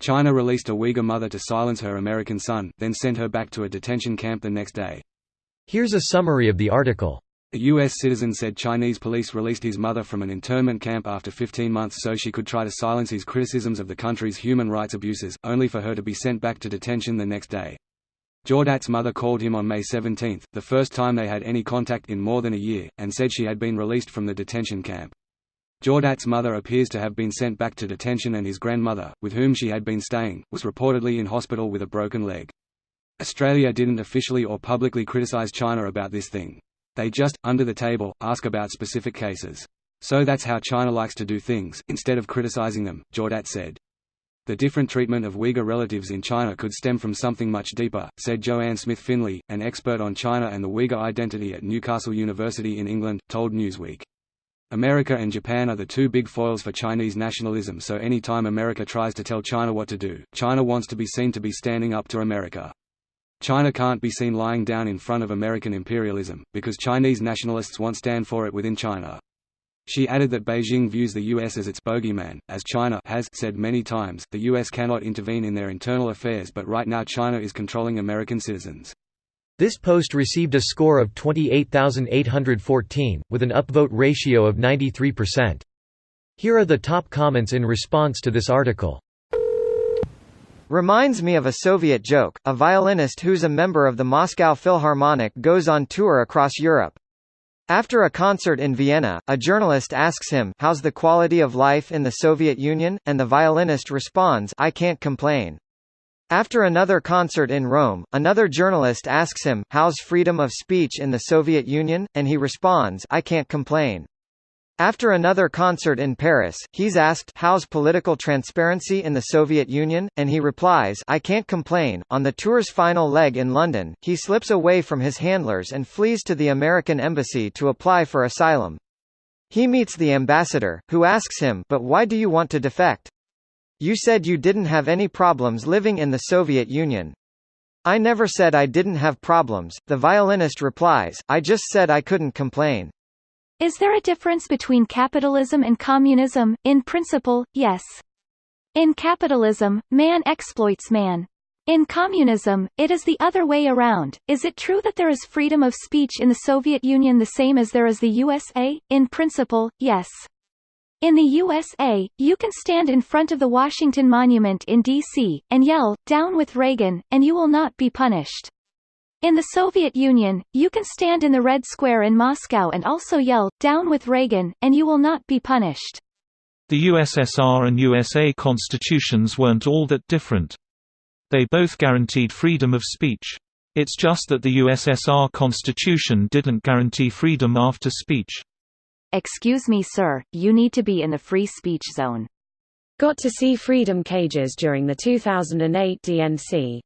China released a Uyghur mother to silence her American son, then sent her back to a detention camp the next day. Here's a summary of the article. A U.S. citizen said Chinese police released his mother from an internment camp after 15 months so she could try to silence his criticisms of the country's human rights abuses, only for her to be sent back to detention the next day. Jordat's mother called him on May 17, the first time they had any contact in more than a year, and said she had been released from the detention camp. Jordat's mother appears to have been sent back to detention, and his grandmother, with whom she had been staying, was reportedly in hospital with a broken leg. Australia didn't officially or publicly criticise China about this thing. They just, under the table, ask about specific cases. So that's how China likes to do things, instead of criticizing them, Jordat said. The different treatment of Uyghur relatives in China could stem from something much deeper, said Joanne Smith-Finley, an expert on China and the Uyghur identity at Newcastle University in England, told Newsweek. America and Japan are the two big foils for Chinese nationalism, so any time America tries to tell China what to do, China wants to be seen to be standing up to America. China can't be seen lying down in front of American imperialism, because Chinese nationalists won't stand for it within China. She added that Beijing views the U.S. as its bogeyman. As China has said many times, the U.S. cannot intervene in their internal affairs, but right now China is controlling American citizens. This post received a score of 28,814, with an upvote ratio of 93%. Here are the top comments in response to this article. Reminds me of a Soviet joke. A violinist who's a member of the Moscow Philharmonic goes on tour across Europe. After a concert in Vienna, a journalist asks him, "How's the quality of life in the Soviet Union?" and the violinist responds, "I can't complain." After another concert in Rome, another journalist asks him, "How's freedom of speech in the Soviet Union?" and he responds, "I can't complain." After another concert in Paris, he's asked, "How's political transparency in the Soviet Union?" and he replies, "I can't complain." On the tour's final leg in London, he slips away from his handlers and flees to the American embassy to apply for asylum. He meets the ambassador, who asks him, "But why do you want to defect? You said you didn't have any problems living in the Soviet Union." "I never said I didn't have problems," the violinist replies, "I just said I couldn't complain." Is there a difference between capitalism and communism? In principle, yes. In capitalism, man exploits man. In communism, it is the other way around. Is it true that there is freedom of speech in the Soviet Union the same as there is the USA? In principle, yes. In the USA, you can stand in front of the Washington Monument in D.C., and yell, "Down with Reagan," and you will not be punished. In the Soviet Union, you can stand in the Red Square in Moscow and also yell, "Down with Reagan," and you will not be punished. The USSR and USA constitutions weren't all that different. They both guaranteed freedom of speech. It's just that the USSR constitution didn't guarantee freedom after speech. Excuse me, sir, you need to be in the free speech zone. Got to see freedom cages during the 2008 DNC.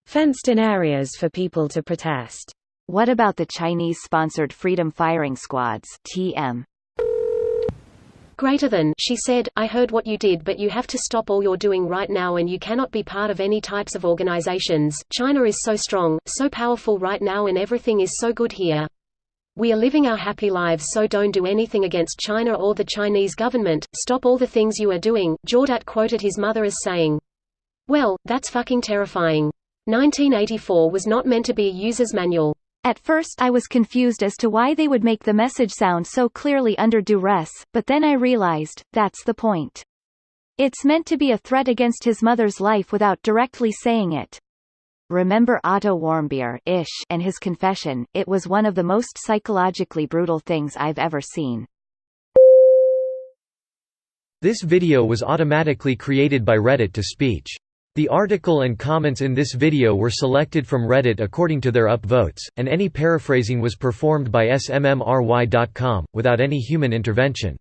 Fenced-in areas for people to protest. What about the Chinese-sponsored freedom firing squads (TM)? Greater than, she said, "I heard what you did, but you have to stop all you're doing right now, and you cannot be part of any types of organizations. China is so strong, so powerful right now, and everything is so good here. We are living our happy lives, so don't do anything against China or the Chinese government. Stop all the things you are doing." Jordat quoted his mother as saying, "Well, that's fucking terrifying. 1984 was not meant to be a user's manual." At first I was confused as to why they would make the message sound so clearly under duress, but then I realized, that's the point. It's meant to be a threat against his mother's life without directly saying it. Remember Otto Warmbier-ish and his confession? It was one of the most psychologically brutal things I've ever seen. This video was automatically created by Reddit to speech. The article and comments in this video were selected from Reddit according to their upvotes, and any paraphrasing was performed by smmry.com, without any human intervention.